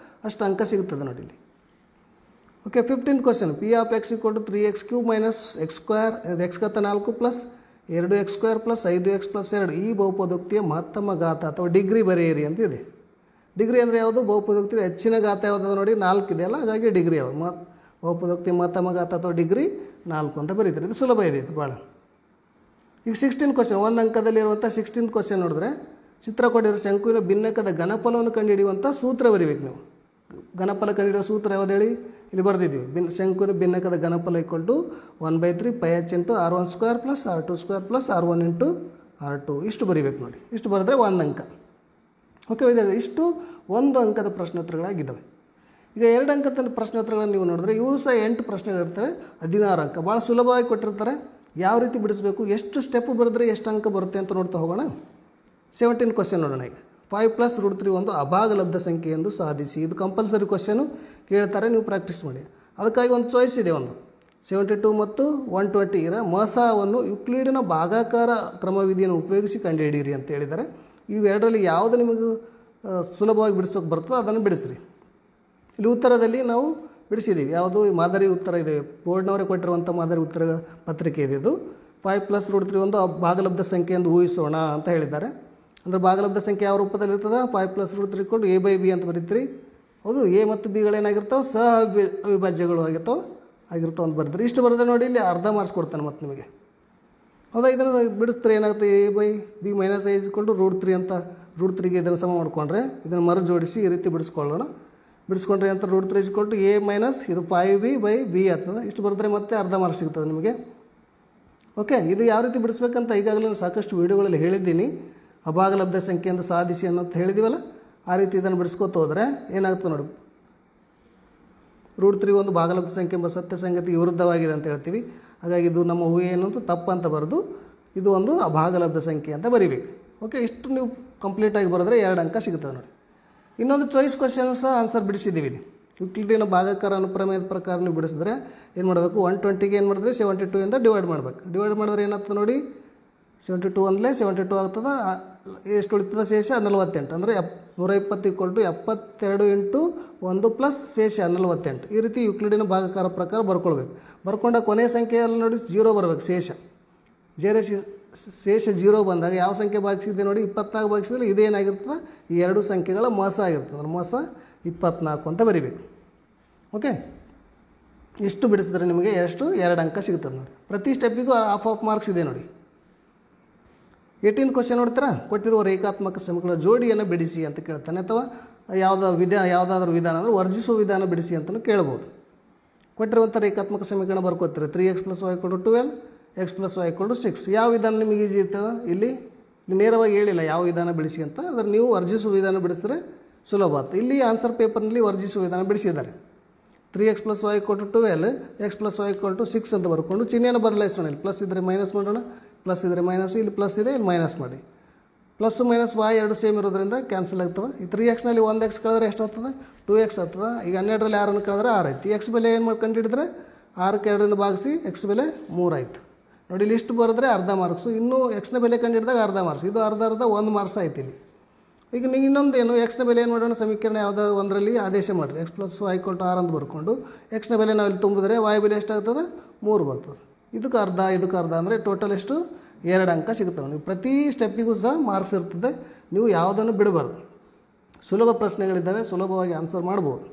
S1: ಅಷ್ಟು ಅಂಕ ಸಿಗುತ್ತದೆ ನೋಡಿ ಇಲ್ಲಿ. Okay 15th question P of X equal to 3x³ minus X square X ಘಾತ 4 plus 2x² plus 5x plus 2 ಈ ಬಹುಪದೋಕ್ತಿಯ ಮಹತ್ತಮ ಘಾತ ಅಥವಾ ಡಿಗ್ರಿ ಬರೆಯಿರಿ ಅಂತ ಇದೆ. ಡಿಗ್ರಿ ಅಂದರೆ ಯಾವುದು? ಬಹುಪದೋಕ್ತಿ ಹೆಚ್ಚಿನ ಘಾತ ಯಾವುದಾದ ನೋಡಿ 4 ಇದೆಯಲ್ಲ, ಹಾಗಾಗಿ ಡಿಗ್ರಿ ಯಾವುದು? ಬಹುಪದೋಕ್ತಿ ಮಹತ್ತಮ ಘಾತ ಅಥವಾ ಡಿಗ್ರಿ 4 ಅಂತ ಬರೀತಾರೆ. ಇದು ಸುಲಭ ಇದೆ, ಇದು ಭಾಳ. ಈಗ 16th ಕ್ವಶನ್, ಒಂದು ಅಂಕದಲ್ಲಿರುವಂಥ 16th ಕ್ವಶನ್ ನೋಡಿದ್ರೆ, ಚಿತ್ರ ಕೊಟ್ಟಿರೋ ಶಂಕುವಿನ ಭಿನ್ನಕದ ಘನಫಲವನ್ನು ಕಂಡುಹಿಡಿಯುವಂಥ ಸೂತ್ರ ಬರೀಬೇಕು ನೀವು. ಘನಫಲ ಕಂಡುಹಿಡಿಯುವ ಸೂತ್ರ ಯಾವುದು ಹೇಳಿ? ಇಲ್ಲಿ ಬರೆದಿದ್ದೀವಿ. ಶಂಕುವಿನ ಭಿನ್ನಕದ ಘನಫಲ equal to 1/3 πh into r1² plus r2² plus r1 into r2 ಇಷ್ಟು ಬರೀಬೇಕು ನೋಡಿ. ಇಷ್ಟು ಬರೆದ್ರೆ 1 ಅಂಕ. ಓಕೆ, ಇಷ್ಟು 1 ಅಂಕದ ಪ್ರಶ್ನೋತ್ತರಗಳಾಗಿದ್ದಾವೆ. ಈಗ 2 ಅಂಕದ ಪ್ರಶ್ನೋತ್ತರಗಳನ್ನು ನೀವು ನೋಡಿದ್ರೆ ಇವರು ಸಹ 8 ಪ್ರಶ್ನೆಗಳಿರ್ತವೆ, 16 ಅಂಕ. ಭಾಳ ಸುಲಭವಾಗಿ ಕೊಟ್ಟಿರ್ತಾರೆ. ಯಾವ ರೀತಿ ಬಿಡಿಸಬೇಕು, ಎಷ್ಟು ಸ್ಟೆಪ್ ಬರೆದ್ರೆ ಎಷ್ಟು ಅಂಕ ಬರುತ್ತೆ ಅಂತ ನೋಡ್ತಾ ಹೋಗೋಣ. 17th ಕ್ವಶನ್ ನೋಡೋಣ. ಈಗ 5 + √3 ಒಂದು ಅಭಾಗಲಬ್ಧ ಸಂಖ್ಯೆ ಎಂದು ಸಾಧಿಸಿ. ಇದು ಕಂಪಲ್ಸರಿ ಕ್ವಶನು, ಕೇಳ್ತಾರೆ, ನೀವು ಪ್ರಾಕ್ಟೀಸ್ ಮಾಡಿ. ಅದಕ್ಕಾಗಿ ಒಂದು ಚಾಯ್ಸ್ ಇದೆ, ಒಂದು 72 ಮತ್ತು 120 ಇರ ಮೊಸವನ್ನು ಯುಕ್ಲಿಡಿನ ಭಾಗಾಕಾರ ಕ್ರಮವಿಧಿಯನ್ನು ಉಪಯೋಗಿಸಿ ಕಂಡುಹಿಡಿಯಿರಿ ಅಂತ ಹೇಳಿದ್ದಾರೆ. ಇವೆರಡರಲ್ಲಿ ಯಾವುದು ನಿಮಗೆ ಸುಲಭವಾಗಿ ಬಿಡಿಸೋಕೆ ಬರ್ತದೋ ಅದನ್ನು ಬಿಡಿಸ್ರಿ. ಇಲ್ಲಿ ಉತ್ತರದಲ್ಲಿ ನಾವು ಬಿಡಿಸಿದ್ದೀವಿ. ಯಾವುದು ಮಾದರಿ ಉತ್ತರ ಇದೆ, ಬೋರ್ಡ್ನವರೇ ಕೊಟ್ಟಿರುವಂಥ ಮಾದರಿ ಉತ್ತರ ಪತ್ರಿಕೆ ಇದೆ ಇದು. 5 + √3 ಒಂದು ಭಾಗಲಬ್ಧ ಸಂಖ್ಯೆ ಎಂದು ಊಹಿಸೋಣ ಅಂತ ಹೇಳಿದ್ದಾರೆ. ಅಂದರೆ ಭಾಗಲಬ್ಧ ಸಂಖ್ಯೆ ಯಾವ ರೂಪದಲ್ಲಿ ಇರ್ತದೆ? 5 + √3 = a/b ಅಂತ ಬರೀತೀರಿ. ಹೌದು, ಎ ಮತ್ತು ಬಿಗಳೇನಾಗಿರ್ತಾವೆ? ಸಹ ಅವಿಭಾಜ್ಯಗಳು ಆಗಿರ್ತಾವೆ ಅಂತ ಬರೆದ್ರಿ. ಇಷ್ಟು ಬರೆದ್ರೆ ನೋಡಿ, ಇಲ್ಲಿ ಅರ್ಧ ಮಾರ್ಕ್ಸ್ ಕೊಡ್ತಾನೆ ಮತ್ತು ನಿಮಗೆ. ಹೌದಾ, ಇದನ್ನು ಬಿಡಿಸ್ತಾರೆ ಏನಾಗುತ್ತೆ? a/b - a √3 ಅಂತ √3ಗೆ ಇದನ್ನು ಸಮ ಮಾಡಿಕೊಂಡ್ರೆ ಇದನ್ನು ಮರು ಜೋಡಿಸಿ ಈ ರೀತಿ ಬಿಡಿಸ್ಕೊಳ್ಳೋಣ. ಬಿಡಿಸ್ಕೊಂಡ್ರೆ ಅಂತ √3 = a - ಇದು 5b/b ಆಗ್ತದೆ. ಇಷ್ಟು ಬರೆದ್ರೆ ಮತ್ತೆ ಅರ್ಧ ಮಾರ್ಕ್ಸ್ ಸಿಗ್ತದೆ ನಿಮಗೆ. ಓಕೆ, ಇದು ಯಾವ ರೀತಿ ಬಿಡಿಸ್ಬೇಕಂತ ಈಗಾಗಲೇ ಸಾಕಷ್ಟು ವೀಡಿಯೋಗಳಲ್ಲಿ ಹೇಳಿದ್ದೀನಿ. ಅಭಾಗಲಬ್ಧ ಸಂಖ್ಯೆಯಿಂದ ಸಾಧಿಸಿ ಅನ್ನೋಂತ ಹೇಳಿದ್ದೀವಲ್ಲ, ಆ ರೀತಿ ಇದನ್ನು ಬಿಡಿಸ್ಕೊತ ಹೋದರೆ ಏನಾಗುತ್ತೆ ನೋಡಿ. √3 ಒಂದು ಭಾಗಲಬ್ಧ ಸಂಖ್ಯೆ ಎಂಬ ಸತ್ಯ ಸಂಗತಿಗೆ ವಿರುದ್ಧವಾಗಿದೆ ಅಂತ ಹೇಳ್ತೀವಿ. ಹಾಗಾಗಿ ಇದು ನಮ್ಮ ಊಹೆ ಅನ್ನೋದು ತಪ್ಪಂತ ಬರೆದು ಇದು ಒಂದು ಅಭಾಗಲಬ್ಧ ಸಂಖ್ಯೆ ಅಂತ ಬರೀಬೇಕು. ಓಕೆ, ಇಷ್ಟು ನೀವು ಕಂಪ್ಲೀಟಾಗಿ ಬರೆದ್ರೆ 2 ಅಂಕ ಸಿಗುತ್ತದೆ ನೋಡಿ. ಇನ್ನೊಂದು ಚಾಯ್ಸ್ ಕ್ವಶನ್ ಸಹ ಆನ್ಸರ್ ಬಿಡಿಸಿದ್ದೀವಿ. ಯುಕ್ಲಿಡಿನ ಭಾಗಾಕಾರ ಅನುಪ್ರಮೇಯದ ಪ್ರಕಾರ ನೀವು ಬಿಡಿಸಿದ್ರೆ ಏನು ಮಾಡಬೇಕು? 120ಗೆ ಏನು ಮಾಡಿದ್ರೆ 72 ಇಂದ ಡಿವೈಡ್ ಮಾಡಬೇಕು. ಡಿವೈಡ್ ಮಾಡಿದ್ರೆ ಏನಾಗ್ತದೆ ನೋಡಿ, 72 ಅಂದಲೇ 72 ಆಗ್ತದೆ. ಎಷ್ಟು ಉಳಿತದೆ? ಶೇಷ 48. ಅಂದರೆ 120 = 72 ಇಂಟು 1 ಪ್ಲಸ್ ಶೇಷ 48. ಈ ರೀತಿ ಯುಕ್ಲಿಡಿನ ಭಾಗಾಕಾರ ಪ್ರಕಾರ ಬರ್ಕೊಳ್ಬೇಕು. ಬರ್ಕೊಂಡ ಕೊನೆಯ ಸಂಖ್ಯೆಯಲ್ಲಿ ನೋಡಿ 0 ಬರಬೇಕು. ಶೇಷ 0 ಬಂದಾಗ ಯಾವ ಸಂಖ್ಯೆ ಭಾಗಿಸಿದೆ ನೋಡಿ? 24 ಭಾಗಿಸಿದ್ರೆ ಇದೇನಾಗಿರ್ತದೆ? ಈ 2 ಸಂಖ್ಯೆಗಳ ಮೊಸ ಆಗಿರ್ತದೆ. ಅಂದ್ರೆ ಮೊಸ 24 ಅಂತ ಬರೀಬೇಕು. ಓಕೆ, ಇಷ್ಟು ಬಿಡಿಸಿದ್ರೆ ನಿಮಗೆ ಎಷ್ಟು? 2 ಅಂಕ ಸಿಗ್ತದೆ ನೋಡಿ. ಪ್ರತಿ ಸ್ಟೆಪ್ಪಿಗೂ ಹಾಫ್ ಮಾರ್ಕ್ಸ್ ಇದೆ ನೋಡಿ. 18th ಕ್ವಶನ್ ನೋಡ್ತೀರಾ? ಕೊಟ್ಟಿರುವ ರೇಖಾತ್ಮಕ ಸಮೀಕರಣ ಜೋಡಿಯನ್ನು ಬಿಡಿಸಿ ಅಂತ ಕೇಳ್ತಾನೆ, ಅಥವಾ ಯಾವುದಾದ್ರೂ ವಿಧಾನ ಅಂದರೆ ವರ್ಜಿಸುವ ವಿಧಾನ ಬಿಡಿಸಿ ಅಂತಲೂ ಕೇಳ್ಬೋದು. ಕೊಟ್ಟಿರುವಂಥ ರೇಖಾತ್ಮಕ ಸಮೀಕರಣ ಬರ್ಕೋತೀರಿ. 3x + y = 12, x + y = 6. ಯಾವ ವಿಧಾನ ನಿಮಗೆ ಈಜಿ ಇರ್ತದೆ? ಇಲ್ಲಿ ನೇರವಾಗಿ ಹೇಳಿಲ್ಲ ಯಾವ ವಿಧಾನ ಬಿಡಿಸಿ ಅಂತ. ಆದರೆ ನೀವು ವರ್ಜಿಸುವ ವಿಧಾನ ಬಿಡಿಸಿದ್ರೆ ಸುಲಭ ಆಗ್ತದೆ. ಇಲ್ಲಿ ಆನ್ಸರ್ ಪೇಪರ್ನಲ್ಲಿ ವರ್ಜಿಸುವ ವಿಧಾನ ಬಿಡಿಸಿದ್ದಾರೆ. 3x + y = 12, x + y = 6 ಅಂತ ಬರ್ಕೊಂಡು ಚಿಹ್ನೆಯನ್ನು ಬದಲಾಯಿಸೋಣ. ಇಲ್ಲಿ ಪ್ಲಸ್ ಇದ್ದರೆ ಮೈನಸ್ ಮಾಡೋಣ, ಪ್ಲಸ್ ಇದ್ದರೆ ಮೈನಸ್, ಇಲ್ಲಿ ಪ್ಲಸ್ ಇದೆ, ಇಲ್ಲಿ ಮೈನಸ್ ಮಾಡಿ. ಪ್ಲಸ್ ಮೈನಸ್ y 2 ಸೇಮ್ ಇರೋದ್ರಿಂದ ಕ್ಯಾನ್ಸಲ್ ಆಗ್ತವೆ. ಈ 3xನಲ್ಲಿ 1x ಕಳೆದ್ರೆ ಎಷ್ಟು ಆಗ್ತದೆ? 2x ಆಗ್ತದೆ. ಈಗ 12ರಲ್ಲಿ 6 ಕಳೆದ್ರೆ 6 ಆಯ್ತು. x ಬೆಲೆ ಏನು ಮಾಡಿ ಕಂಡುಹಿಡಿದ್ರೆ 6ಕ್ಕೆ 2ರಿಂದ ಭಾಗಿಸಿ x ಬೆಲೆ 3 ಆಯಿತು ನೋಡಿ. ಇಲ್ಲಿ ಇಷ್ಟು ಬರೆದ್ರೆ ಅರ್ಧ ಮಾರ್ಕ್ಸು. ಇನ್ನೂ ಎಕ್ಸ್ನ ಬೆಲೆ ಕಂಡುಹಿಡಿದಾಗ ಅರ್ಧ ಮಾರ್ಕ್ಸ್. ಇದು ಅರ್ಧ 1 ಮಾರ್ಕ್ಸ್ ಆಯ್ತು ಇಲ್ಲಿ. ಈಗ ನೀವು ಇನ್ನೊಂದೇನು, ಎಕ್ಸ್ನ ಬೆಲೆ ಏನು ಮಾಡೋಣ? ಸಮೀಕರಣ ಯಾವುದಾದ್ರು ಒಂದರಲ್ಲಿ ಆದೇಶ ಮಾಡಿರಿ. x + y = 6 ಅಂತ ಬರ್ಕೊಂಡು ಎಕ್ಸ್ನ ಬೆಲೆ ನಾವು ಇಲ್ಲಿ ತುಂಬಿದ್ರೆ y ಬೆಲೆ ಎಷ್ಟಾಗ್ತದೆ? 3 ಬರ್ತದೆ. ಇದಕ್ಕೆ ಅರ್ಧ ಅಂದರೆ ಟೋಟಲ್ ಎಷ್ಟು? 2 ಅಂಕ ಸಿಗುತ್ತವೆ. ನೀವು ಪ್ರತಿ ಸ್ಟೆಪ್ಪಿಗೂ ಸಹ ಮಾರ್ಕ್ಸ್ ಇರ್ತದೆ. ನೀವು ಯಾವುದನ್ನು ಬಿಡಬಾರ್ದು. ಸುಲಭ ಪ್ರಶ್ನೆಗಳಿದ್ದಾವೆ, ಸುಲಭವಾಗಿ ಆನ್ಸರ್ ಮಾಡ್ಬೋದು.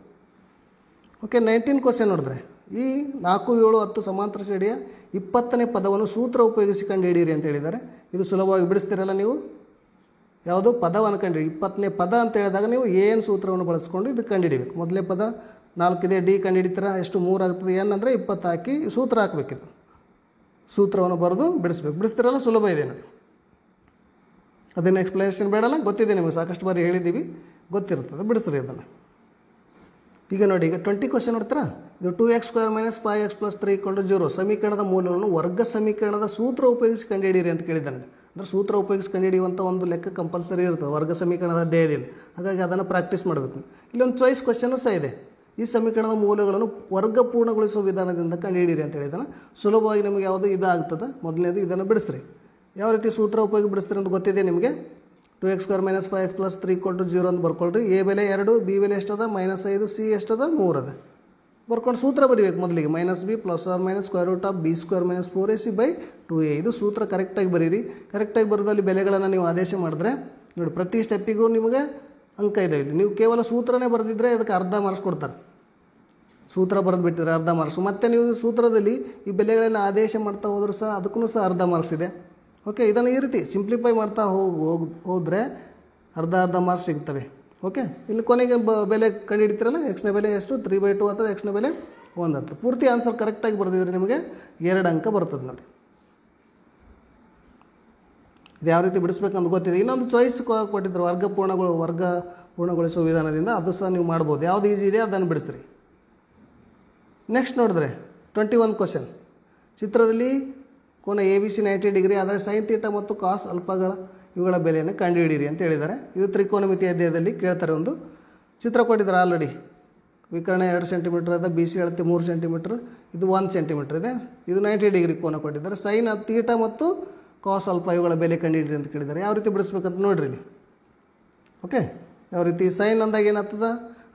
S1: ಓಕೆ, 19th ಕ್ವಶನ್ ನೋಡಿದ್ರೆ, ಈ 4, 7, 10 ಸಮಾಂತರ ಶ್ರೇಣಿಯ 20ನೇ ಪದವನ್ನು ಸೂತ್ರ ಉಪಯೋಗಿಸಿ ಕಂಡುಹಿಡಿಯಿರಿ ಅಂತ ಹೇಳಿದ್ದಾರೆ. ಇದು ಸುಲಭವಾಗಿ ಬಿಡಿಸ್ತೀರಲ್ಲ ನೀವು. ಯಾವುದು ಪದವನ್ನು ಕಂಡುಹಿಡಿ. 20ನೇ ಪದ ಅಂತ ಹೇಳಿದಾಗ ನೀವು ಏನು ಸೂತ್ರವನ್ನು ಬಳಸ್ಕೊಂಡು ಇದು ಕಂಡುಹಿಡಿಬೇಕು. ಮೊದಲನೇ ಪದ 4 ಇದೆ, ಡಿ ಕಂಡುಹಿಡಿತೀರ, ಎಷ್ಟು? 3 ಆಗ್ತದೆ. ಏನಂದರೆ 20 ಹಾಕಿ ಸೂತ್ರ ಹಾಕಬೇಕಿತ್ತು. ಸೂತ್ರವನ್ನು ಬರೆದು ಬಿಡಿಸ್ತಿರಲ್ಲ, ಸುಲಭ ಇದೆ ನೋಡಿ. ಅದನ್ನು ಎಕ್ಸ್ಪ್ಲನೇಷನ್ ಬೇಡಲ್ಲ, ಗೊತ್ತಿದೆ ನಿಮಗೆ, ಸಾಕಷ್ಟು ಬಾರಿ ಹೇಳಿದ್ದೀವಿ, ಗೊತ್ತಿರ್ತದೆ. ಬಿಡಿಸ್ರಿ ಅದನ್ನು. ಈಗ ನೋಡಿ, ಈಗ 20 ಕ್ವಶನ್ ನೋಡ್ತೀರಾ? ಇದು 2x² - 5x + 3 = 0 ಸಮೀಕರಣದ ಮೂಲವನ್ನು ವರ್ಗ ಸಮೀಕರಣದ ಸೂತ್ರ ಉಪಯೋಗಿಸಿ ಕಂಡುಹಿಡಿಯಿರಿ ಅಂತ ಕೇಳಿದ್ದಾನೆ. ಅಂದರೆ ಸೂತ್ರ ಉಪಯೋಗಿಸಿ ಕಂಡುಹಿಡಿಯುವಂಥ ಒಂದು ಲೆಕ್ಕ ಕಂಪಲ್ಸರಿ ಇರ್ತದೆ ವರ್ಗ ಸಮೀಕರಣದ ಅಧ್ಯಾಯದಿಂದ. ಹಾಗಾಗಿ ಅದನ್ನು ಪ್ರಾಕ್ಟೀಸ್ ಮಾಡಬೇಕು. ಇಲ್ಲೊಂದು ಚಾಯ್ಸ್ ಕ್ವಶನ್ನು ಸಹ ಇದೆ. ಈ ಸಮೀಕರಣದ ಮೂಲಗಳನ್ನು ವರ್ಗ ಪೂರ್ಣಗೊಳಿಸುವ ವಿಧಾನದಿಂದ ಕಂಡುಹಿಡಿಯಿರಿ ಅಂತ ಹೇಳಿದಾನೆ. ಸುಲಭವಾಗಿ ನಿಮಗೆ ಯಾವುದು ಇದಾಗ್ತದೆ? ಮೊದಲನೇದು ಇದನ್ನು ಬಿಡಿಸ್ರಿ. ಯಾವ ರೀತಿ ಸೂತ್ರ ಉಪಯೋಗ ಬಿಡಿಸ್ತೀರಿ ಅಂತ ಗೊತ್ತಿದೆ ನಿಮಗೆ. 2x² - 5x + 3 = 0 ಅಂತ ಬರ್ಕೊಳ್ರಿ. ಎ ಬೆಲೆ 2, ಬಿ ಬೆಲೆ ಎಷ್ಟದ? -5, ಸಿ ಎಷ್ಟದ? 3 ಅದ. ಬರ್ಕೊಂಡು ಸೂತ್ರ ಬರೀಬೇಕು ಮೊದಲಿಗೆ -b ± square root of b² - 4ac/2a. ಇದು ಸೂತ್ರ ಕರೆಕ್ಟಾಗಿ ಬರೀರಿ. ಕರೆಕ್ಟಾಗಿ ಬರೋದಲ್ಲಿ ಬೆಲೆಗಳನ್ನು ನೀವು ಆದೇಶ ಮಾಡಿದ್ರೆ ನೋಡಿ ಪ್ರತಿ ಸ್ಟೆಪ್ಪಿಗೂ ನಿಮಗೆ ಅಂಕ ಇದೆ. ಇಲ್ಲಿ ನೀವು ಕೇವಲ ಸೂತ್ರನೇ ಬರೆದಿದ್ದರೆ ಅದಕ್ಕೆ ಅರ್ಧ ಮಾರ್ಕ್ಸ್ ಕೊಡ್ತಾರೆ. ಸೂತ್ರ ಬರೆದು ಬಿಟ್ಟಿದ್ರೆ ಅರ್ಧ ಮಾರ್ಕ್ಸ್. ಮತ್ತು ನೀವು ಸೂತ್ರದಲ್ಲಿ ಈ ಬೆಲೆಗಳನ್ನು ಆದೇಶ ಮಾಡ್ತಾ ಹೋದರೂ ಸಹ ಅದಕ್ಕೂ ಸಹ ಅರ್ಧ ಮಾರ್ಕ್ಸ್ ಇದೆ. ಓಕೆ, ಇದನ್ನು ಈ ರೀತಿ ಸಿಂಪ್ಲಿಫೈ ಮಾಡ್ತಾ ಹೋದರೆ ಅರ್ಧ ಮಾರ್ಕ್ಸ್ ಸಿಗ್ತವೆ. ಓಕೆ, ಇಲ್ಲಿ ಕೊನೆಗೆ ಬೆಲೆ ಕಂಡುಹಿಡಿತೀರಲ್ಲ, ಎಕ್ಸ್ನ ಬೆಲೆ ಎಷ್ಟು 3/2 ಆಗ್ತದೆ, ಎಕ್ಸ್ನ ಬೆಲೆ 1 ಆಗ್ತದೆ. ಪೂರ್ತಿ ಆನ್ಸರ್ ಕರೆಕ್ಟಾಗಿ ಬರೆದಿದ್ರೆ ನಿಮಗೆ 2 ಅಂಕ ಬರ್ತದೆ ನೋಡಿ. ಇದು ಯಾವ ರೀತಿ ಬಿಡಿಸ್ಬೇಕಂತ ಗೊತ್ತಿದೆ. ಇನ್ನೊಂದು ಚಾಯ್ಸ್ ಕೊಟ್ಟಿದ್ರು ವರ್ಗ ಪೂರ್ಣಗೊಳಿಸುವ ವಿಧಾನದಿಂದ, ಅದು ಸಹ ನೀವು ಮಾಡ್ಬೋದು. ಯಾವುದು ಈಜಿ ಇದೆ ಅದನ್ನು ಬಿಡಿಸ್ರಿ. ನೆಕ್ಸ್ಟ್ ನೋಡಿದ್ರೆ 21 ಕ್ವಶನ್. ಚಿತ್ರದಲ್ಲಿ ಕೋನ ABC 90 ಡಿಗ್ರಿ ಆದರೆ ಸೈನ್ ಥೀಟಾ ಮತ್ತು ಕಾಸ್ ಅಲ್ಪಗಳ ಇವುಗಳ ಬೆಲೆಯನ್ನು ಕಂಡುಹಿಡಿಯಿರಿ ಅಂತ ಹೇಳಿದ್ದಾರೆ. ಇದು ತ್ರಿಕೋನಮಿತಿ ಅಧ್ಯಾಯದಲ್ಲಿ ಕೇಳ್ತಾರೆ. ಒಂದು ಚಿತ್ರ ಕೊಟ್ಟಿದ್ದಾರೆ ಆಲ್ರೆಡಿ. ವಿಕರ್ಣ 2 ಸೆಂಟಿಮೀಟರ್ ಅದ, BC ಅಳತೆ 3 ಸೆಂಟಿಮೀಟ್ರ್, ಇದು 1 ಸೆಂಟಿಮೀಟ್ರ್ ಇದೆ. ಇದು 90 ಡಿಗ್ರಿ ಕೋನ ಕೊಟ್ಟಿದ್ದಾರೆ. ಸೈನ್ ಥೀಟಾ ಮತ್ತು ಕಾಸ್ ಅಲ್ಪ ಇವುಗಳ ಬೆಲೆ ಕಂಡುಹಿಡಿಯಿರಿ ಅಂತ ಕೇಳಿದ್ದಾರೆ. ಯಾವ ರೀತಿ ಬಿಡಿಸ್ಬೇಕಂತ ನೋಡ್ರಿ ಇಲ್ಲಿ. ಓಕೆ, ಯಾವ ರೀತಿ ಸೈನ್ ಅಂದಾಗ ಏನಾಗ್ತದೆ,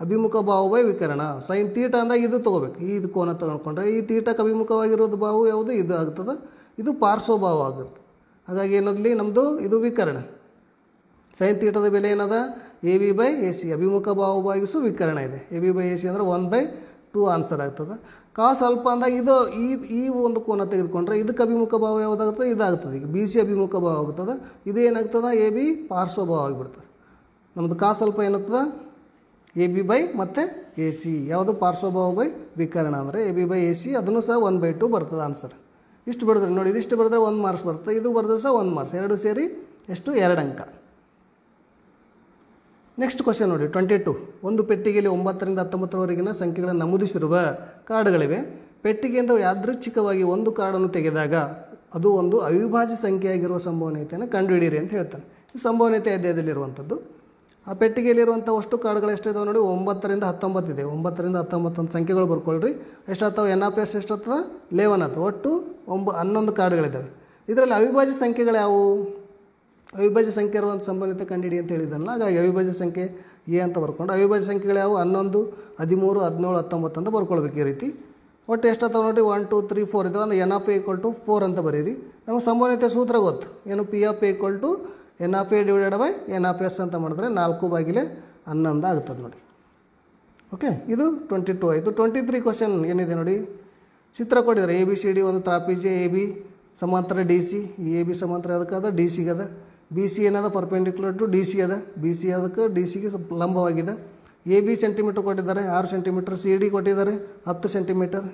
S1: ಅಭಿಮುಖ ಬಾಹು ಬೈ ವಿಕರ್ಣ. ಸೈನ್ ಥೀಟಾ ಅಂದಾಗ ಇದು ತೊಗೋಬೇಕು, ಇದು ಕೋನ ತೊಗೊಂಡ್ಕೊಂಡ್ರೆ ಈ ಥೀಟಾಕ್ಕೆ ಅಭಿಮುಖವಾಗಿರೋದು ಬಾಹು ಯಾವುದು, ಇದು ಆಗ್ತದೆ. ಇದು ಪಾರ್ಶ್ವಭಾವ ಆಗಿರ್ತದೆ. ಹಾಗಾಗಿ ಏನದಲ್ಲಿ ನಮ್ಮದು ಇದು ವಿಕರ್ಣ. ಸೈನ್ ಥೀಟಾದ ಬೆಲೆ ಏನದ AB/AC, ಅಭಿಮುಖ ಬಾಹು ಭಾಗಿಸು ವಿಕರ್ಣ ಇದೆ. AB/AC ಅಂದರೆ 1/2 ಆನ್ಸರ್ ಆಗ್ತದೆ. ಕಾಸ್ ಅಲ್ಪ ಅಂದಾಗ ಇದು ಈ ಒಂದು ಕೋನ ತೆಗೆದುಕೊಂಡ್ರೆ ಇದಕ್ಕೆ ಅಭಿಮುಖ ಭಾವ ಯಾವುದಾಗ್ತದೆ, ಇದಾಗ್ತದೆ. ಈಗ BC ಅಭಿಮುಖ ಭಾವ ಆಗ್ತದೆ, ಇದು ಏನಾಗ್ತದೆ AB ಪಾರ್ಶ್ವಭಾವ ಆಗಿಬಿಡ್ತದೆ. ನಮ್ಮದು ಕಾಸ್ ಅಲ್ಪ ಏನಾಗ್ತದೆ AB/ ಮತ್ತು AC, ಯಾವುದು ಪಾರ್ಶ್ವಭಾವ ಬೈ ವಿಕರ್ಣ ಅಂದರೆ AB/AC, ಅದನ್ನು ಸಹ 1/2 ಬರ್ತದೆ ಆನ್ಸರ್. ಇಷ್ಟು ಬರೆದ್ರೆ ನೋಡಿ, ಇದಿಷ್ಟು ಬರೆದ್ರೆ 1 ಮಾರ್ಕ್ಸ್ ಬರ್ತದೆ, ಇದು ಬರೆದ್ರೆ ಸಹ 1 ಮಾರ್ಕ್ಸ್. ಎರಡು ಸೇರಿ ಎಷ್ಟು 2 ಅಂಕ. ನೆಕ್ಸ್ಟ್ ಕ್ವಶನ್ ನೋಡಿ 22. ಒಂದು ಪೆಟ್ಟಿಗೆಯಲ್ಲಿ 9 ರಿಂದ 19ರವರೆಗಿನ ಸಂಖ್ಯೆಗಳನ್ನು ನಮೂದಿಸಿರುವ ಕಾರ್ಡ್ಗಳಿವೆ. ಪೆಟ್ಟಿಗೆಯಿಂದ ಯಾದೃಚ್ಛಿಕವಾಗಿ ಒಂದು ಕಾರ್ಡನ್ನು ತೆಗೆದಾಗ ಅದು ಒಂದು ಅವಿಭಾಜ್ಯ ಸಂಖ್ಯೆಯಾಗಿರುವ ಸಂಭವನೀಯತೆಯನ್ನು ಕಂಡುಹಿಡಿಯಿರಿ ಅಂತ ಹೇಳ್ತಾನೆ. ಈ ಸಂಭವನೀಯತೆ ಅಧ್ಯಾಯದಲ್ಲಿರುವಂಥದ್ದು. ಆ ಪೆಟ್ಟಿಗೆಯಲ್ಲಿರುವಂಥ ಅಷ್ಟು ಕಾರ್ಡ್ಗಳು ಎಷ್ಟಿದಾವೆ ನೋಡಿ, 9 ರಿಂದ 19 ಇದೆ. 9 ರಿಂದ 19 ಅಂತ ಸಂಖ್ಯೆಗಳು ಬರ್ಕೊಳ್ರಿ. ಎಷ್ಟಾಗ್ತವೆ, NF ಎಷ್ಟಾಗ್ತದೆ 11 ಆಗ್ತದೆ. ಒಟ್ಟು 11 ಕಾರ್ಡ್ಗಳಿದ್ದಾವೆ. ಇದರಲ್ಲಿ ಅವಿಭಾಜ್ಯ ಸಂಖ್ಯೆಗಳು ಯಾವುವು, ಅವಿಭಾಜ್ಯ ಸಂಖ್ಯೆ ಇರುವಂಥ ಸಂಭವನೀಯತೆ ಕಂಡುಹಿಡಿ ಅಂತ ಹೇಳಿದ್ದಲ್ಲ. ಹಾಗಾಗಿ ಅವಿಭಾಜ್ಯ ಸಂಖ್ಯೆ ಎ ಅಂತ ಬರ್ಕೊಂಡು ಅವಿಭಾಜ್ಯ ಸಂಖ್ಯೆಗಳು ಯಾವುವು 11, 13, 17, 19 ಅಂತ ಬರ್ಕೊಳ್ಬೇಕು. ಈ ರೀತಿ ಒಟ್ಟು ಎಷ್ಟಾಗ್ತವೆ ನೋಡಿ, 1 2 3 4 ಇದಾವೆ. ಅಂದರೆ NF 4 ಅಂತ ಬರೀರಿ. ನಮಗೆ ಸಂಭವನೀಯತೆ ಸೂತ್ರ ಗೊತ್ತು ಏನು, PF NF NF ಅಂತ ಮಾಡಿದ್ರೆ 4/11 ಆಗ್ತದೆ ನೋಡಿ. ಓಕೆ, ಇದು 22 ಆಯಿತು. 23 ಕ್ವಶನ್ ಏನಿದೆ ನೋಡಿ, ಚಿತ್ರ ಕೊಟ್ಟಿದ್ದಾರೆ. ABCD ಒಂದು ತ್ರಾಪಿಜ್ಯ, AB ಸಮಾಂತರ DC. ಈ AB ಸಮಾಂತರ ಅದಕ್ಕೆ DC ಅದ. BC ಏನದ ಪರ್ಪೆಂಡಿಕ್ಯುಲರ್ ಟು DC ಅದ. BC ಅದಕ್ಕೆ DCಗೆ ಸ್ವಲ್ಪ ಲಂಬವಾಗಿದೆ. AB ಸೆಂಟಿಮೀಟರ್ ಕೊಟ್ಟಿದ್ದಾರೆ 6 ಸೆಂಟಿಮೀಟರ್. CD ಕೊಟ್ಟಿದ್ದಾರೆ 10 ಸೆಂಟಿಮೀಟರ್.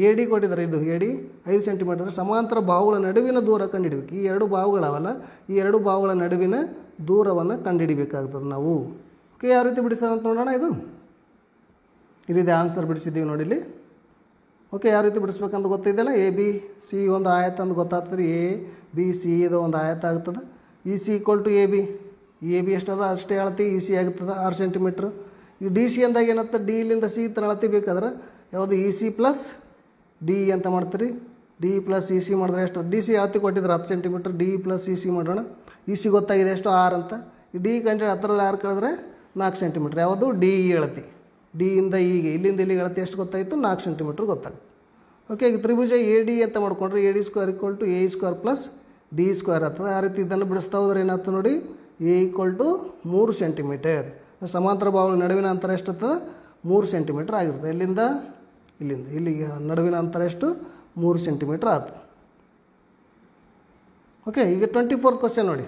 S1: AD ಕೊಟ್ಟಿದ್ದಾರೆ, ಇದು AD 5 ಸೆಂಟಿಮೀಟರ್. ಸಮಾಂತರ ಬಾಹುಗಳ ನಡುವಿನ ದೂರ ಕಂಡುಹಿಡಬೇಕು. ಈ ಎರಡು ಬಾಹುಗಳವಲ್ಲ, ಈ ಎರಡು ಬಾಹುಗಳ ನಡುವಿನ ದೂರವನ್ನು ಕಂಡುಹಿಡಿಬೇಕಾಗ್ತದೆ ನಾವು. ಓಕೆ, ಯಾವ ರೀತಿ ಬಿಡಿಸ್ತಾರೆ ಅಂತ ನೋಡೋಣ. ಇಲ್ಲಿದೆ ಆನ್ಸರ್ ಬಿಡಿಸಿದ್ದೀವಿ ನೋಡಿ ಇಲ್ಲಿ. ಓಕೆ, ಯಾವ ರೀತಿ ಬಿಡಿಸ್ಬೇಕಂತ ಗೊತ್ತಿದೆಯಲ್ಲ. ABC ಒಂದು ಆಯತ ಅಂತ ಗೊತ್ತಾಗ್ತದೆ. ABC ಇದು ಒಂದು ಆಯತ ಆಗ್ತದೆ. EC = AB. AB ಎಷ್ಟದ ಅಷ್ಟೇ ಅಳತೆ EC ಆಗ್ತದೆ 6 ಸೆಂಟಿಮೀಟ್ರ್. ಈ DC ಅಂದಾಗ ಏನಾಗ್ತದೆ, D ಇಲ್ಲಿಂದ C ತರ ಅಳತೆ ಬೇಕಾದ್ರೆ ಯಾವುದು EC + D ಅಂತ ಮಾಡ್ತೀರಿ. D + EC ಮಾಡಿದ್ರೆ ಎಷ್ಟು, DC ಅಳತೆ ಕೊಟ್ಟಿದ್ರೆ 10 ಸೆಂಟಿಮೀಟ್ರ್. D + EC ಮಾಡೋಣ. EC ಗೊತ್ತಾಗಿದೆ ಎಷ್ಟು 6 ಅಂತ. ಈ D ಕಂಡು 10ರಲ್ಲಿ 6 ಕಳೆದ್ರೆ 4 ಸೆಂಟಿಮೀಟ್ರ್. ಯಾವುದು DE ಅಳತೆ. D ಇಂದ ಇಲ್ಲಿಗೆ, ಇಲ್ಲಿಂದ ಇಲ್ಲಿಗೆ ಅಳತೆ ಎಷ್ಟು ಗೊತ್ತಾಯಿತು, 4 ಸೆಂಟಿಮೀಟ್ರ್ ಗೊತ್ತಾಗುತ್ತೆ. ಓಕೆ, ಈಗ ತ್ರಿಭುಜ AD ಅಂತ ಮಾಡ್ಕೊಂಡ್ರೆ AD² = AE² + DE² ಆಗ್ತದೆ. ಆ ರೀತಿ ಇದನ್ನು ಬಿಡಿಸ್ತಾ ಹೋದ್ರೆ ಏನಾಗ್ತದೆ ನೋಡಿ, A = 3 ಸೆಂಟಿಮೀಟರ್. ಸಮಾಂತರ ಬಾಹುಗಳ ನಡುವಿನ ಅಂತರ ಎಷ್ಟಾಗ್ತದೆ 3 ಸೆಂಟಿಮೀಟ್ರ್ ಆಗಿರುತ್ತೆ. ಇಲ್ಲಿಂದ ಇಲ್ಲಿಗೆ ನಡುವಿನ ಅಂತರ ಎಷ್ಟು 3 ಸೆಂಟಿಮೀಟ್ರ್ ಆಯ್ತು. ಓಕೆ, ಈಗ 24 ಕ್ವಶನ್ ನೋಡಿ.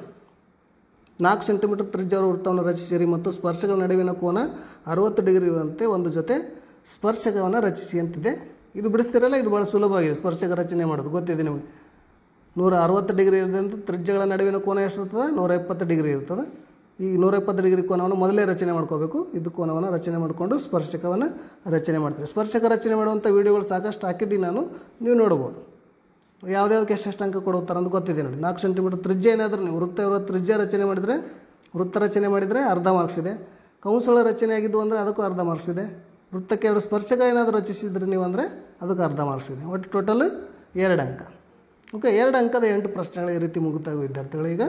S1: 4 ಸೆಂಟಿಮೀಟರ್ ತ್ರಿಜ್ಯದ ವೃತ್ತವನ್ನು ರಚಿಸಿರಿ ಮತ್ತು ಸ್ಪರ್ಶಗಳ ನಡುವಿನ ಕೋನ 60 ಡಿಗ್ರಿ ಇರುವಂತೆ ಒಂದು ಜೊತೆ ಸ್ಪರ್ಶಕವನ್ನು ರಚಿಸಿ ಅಂತಿದೆ. ಇದು ಬಿಡಿಸ್ತಿರಲ್ಲ, ಇದು ಭಾಳ ಸುಲಭವಾಗಿದೆ. ಸ್ಪರ್ಶಕ ರಚನೆ ಮಾಡೋದು ಗೊತ್ತಿದೆ ನಿಮಗೆ. 160 ಡಿಗ್ರಿ ಇರೋದಂತ ತ್ರಿಜ್ಯಗಳ ನಡುವಿನ ಕೋನ ಎಷ್ಟಿರ್ತದೆ 120 ಡಿಗ್ರಿ ಇರ್ತದೆ. ಈ 120 ಡಿಗ್ರಿ ಕೋನವನ್ನು ಮೊದಲೇ ರಚನೆ ಮಾಡ್ಕೋಬೇಕು. ಇದು ಕೋನವನ್ನು ರಚನೆ ಮಾಡಿಕೊಂಡು ಸ್ಪರ್ಶಕವನ್ನು ರಚನೆ ಮಾಡ್ತೀವಿ. ಸ್ಪರ್ಶಕ ರಚನೆ ಮಾಡುವಂಥ ವೀಡಿಯೋಗಳು ಸಾಕಷ್ಟು ಹಾಕಿದ್ದೀನಿ ನಾನು, ನೀವು ನೋಡ್ಬೋದು. ಯಾವುದ್ಯಾವುದಕ್ಕೆ ಎಷ್ಟೆಷ್ಟು ಅಂಕ ಕೊಡುತ್ತಾರೆ ಅಂತ ಗೊತ್ತಿದೆ ನೋಡಿ. 4 ಸೆಂಟಿಮೀಟರ್ ತ್ರಿಜ್ಯ ಏನಾದರೂ ನೀವು ವೃತ್ತ ತ್ರಿಜ್ಯ ರಚನೆ ಮಾಡಿದರೆ, ವೃತ್ತ ರಚನೆ ಮಾಡಿದರೆ ಅರ್ಧ ಮಾರ್ಕ್ಸ್ ಇದೆ. ಕಂಸಳ ರಚನೆ ಆಗಿದ್ದು ಅಂದರೆ ಅದಕ್ಕೂ ಅರ್ಧ ಮಾರ್ಕ್ಸ್ ಇದೆ. ವೃತ್ತಕ್ಕೆ 2 ಸ್ಪರ್ಶಕ ಏನಾದರೂ ರಚಿಸಿದ್ರೆ ನೀವು ಅಂದರೆ ಅದಕ್ಕೆ ಅರ್ಧ ಮಾರ್ಕ್ಸ್ ಇದೆ. ಒಟ್ಟು ಟೋಟಲ್ 2 ಅಂಕ. ಓಕೆ, 2 ಅಂಕದ 8 ಪ್ರಶ್ನೆಗಳು ಈ ರೀತಿ ಮುಗಿತಾವೆ ವಿದ್ಯಾರ್ಥಿಗಳು. ಈಗ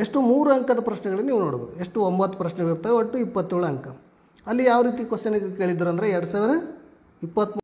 S1: ಎಷ್ಟು 3 ಅಂಕದ ಪ್ರಶ್ನೆಗಳು ನೀವು ನೋಡ್ಬೋದು. ಎಷ್ಟು 9 ಪ್ರಶ್ನೆಗಳಿರ್ತವೆ, ಒಟ್ಟು 27 ಅಂಕ. ಅಲ್ಲಿ ಯಾವ ರೀತಿ ಕ್ವಶನ್ ಕೇಳಿದ್ರು ಅಂದರೆ 23